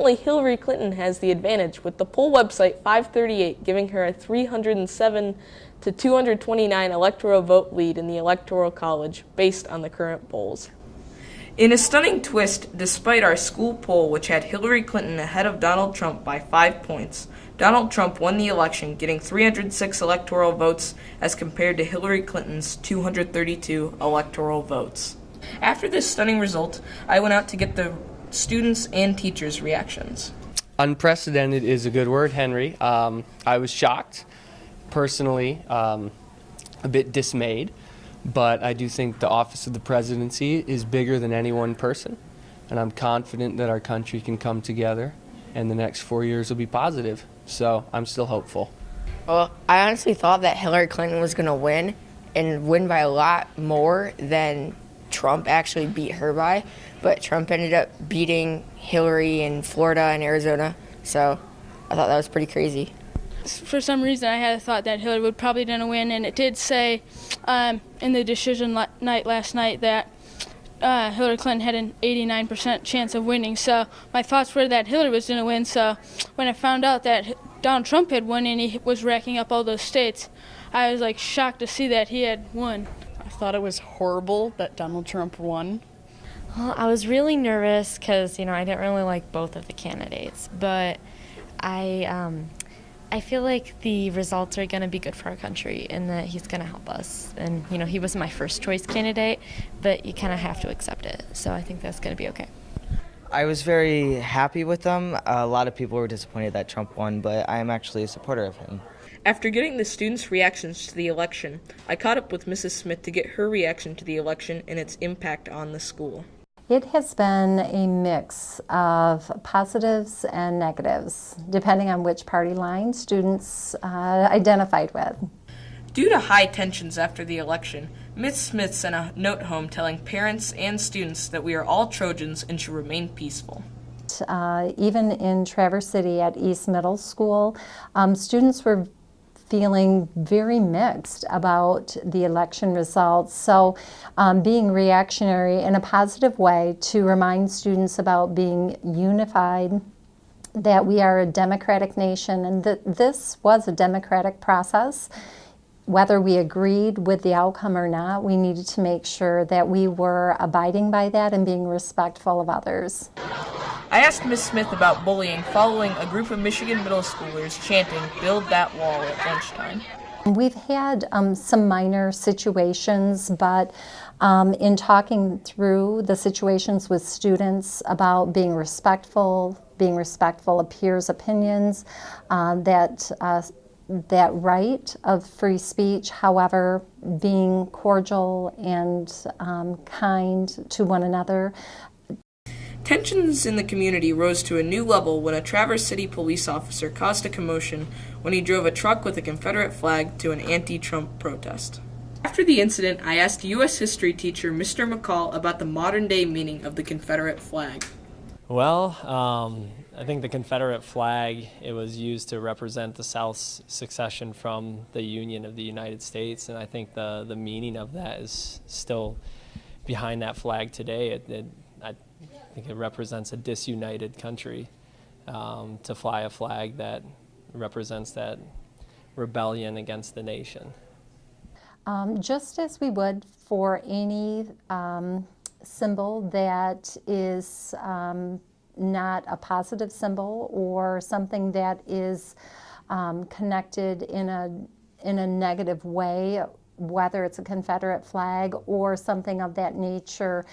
Currently, Hillary Clinton has the advantage, with the poll website 538 giving her a 307 to 229 electoral vote lead in the Electoral College, based on the current polls. In a stunning twist, despite our school poll, which had Hillary Clinton ahead of Donald Trump by 5 points, Donald Trump won the election, getting 306 electoral votes as compared to Hillary Clinton's 232 electoral votes. After this stunning result, I went out to get the students' and teachers' reactions. Unprecedented is a good word, Henry. I was shocked, personally, a bit dismayed, but I do think the office of the presidency is bigger than any one person, and I'm confident that our country can come together and the next 4 years will be positive. So I'm still hopeful. Well, I honestly thought that Hillary Clinton was going to win and win by a lot more than Trump actually beat her by, but Trump ended up beating Hillary in Florida and Arizona, so I thought that was pretty crazy. For some reason, I had thought that Hillary would probably gonna win, and it did say in the decision last night that Hillary Clinton had an 89% chance of winning. So my thoughts were that Hillary was gonna win. So when I found out that Donald Trump had won and he was racking up all those states, I was shocked to see that he had won. I thought it was horrible that Donald Trump won. Well, I was really nervous because, I didn't really like both of the candidates, but I feel like the results are going to be good for our country and that he's going to help us. And, he wasn't my first choice candidate, but you kind of have to accept it. So I think that's going to be okay. I was very happy with them. A lot of people were disappointed that Trump won, but I am actually a supporter of him. After getting the students' reactions to the election, I caught up with Mrs. Smith to get her reaction to the election and its impact on the school. It has been a mix of positives and negatives, depending on which party line students identified with. Due to high tensions after the election, Ms. Smith sent a note home telling parents and students that we are all Trojans and should remain peaceful. Even in Traverse City at East Middle School, students were feeling very mixed about the election results. So being reactionary in a positive way to remind students about being unified, that we are a democratic nation and that this was a democratic process. Whether we agreed with the outcome or not, we needed to make sure that we were abiding by that and being respectful of others. I asked Ms. Smith about bullying following a group of Michigan middle schoolers chanting, "Build that wall," at lunchtime. We've had some minor situations, but in talking through the situations with students about being respectful of peers' opinions, that right of free speech, however, being cordial and kind to one another. Tensions in the community rose to a new level when a Traverse City police officer caused a commotion when he drove a truck with a Confederate flag to an anti-Trump protest. After the incident, I asked U.S. history teacher Mr. McCall about the modern-day meaning of the Confederate flag. Well, I think the Confederate flag, it was used to represent the South's secession from the Union of the United States, and I think the meaning of that is still behind that flag today. I think it represents a disunited country, to fly a flag that represents that rebellion against the nation. Just as we would for any symbol that is not a positive symbol or something that is connected in a negative way, whether it's a Confederate flag or something of that nature,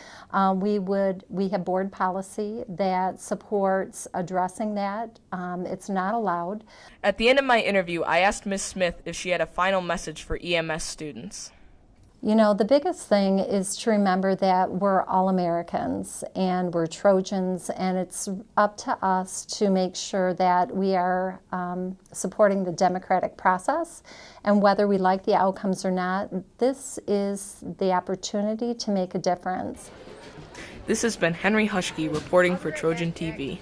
we have board policy that supports addressing that. It's not allowed. At the end of my interview, I asked Ms. Smith if she had a final message for EMS students. The biggest thing is to remember that we're all Americans and we're Trojans, and it's up to us to make sure that we are supporting the democratic process. And whether we like the outcomes or not, this is the opportunity to make a difference. This has been Henry Huschke reporting for Trojan TV.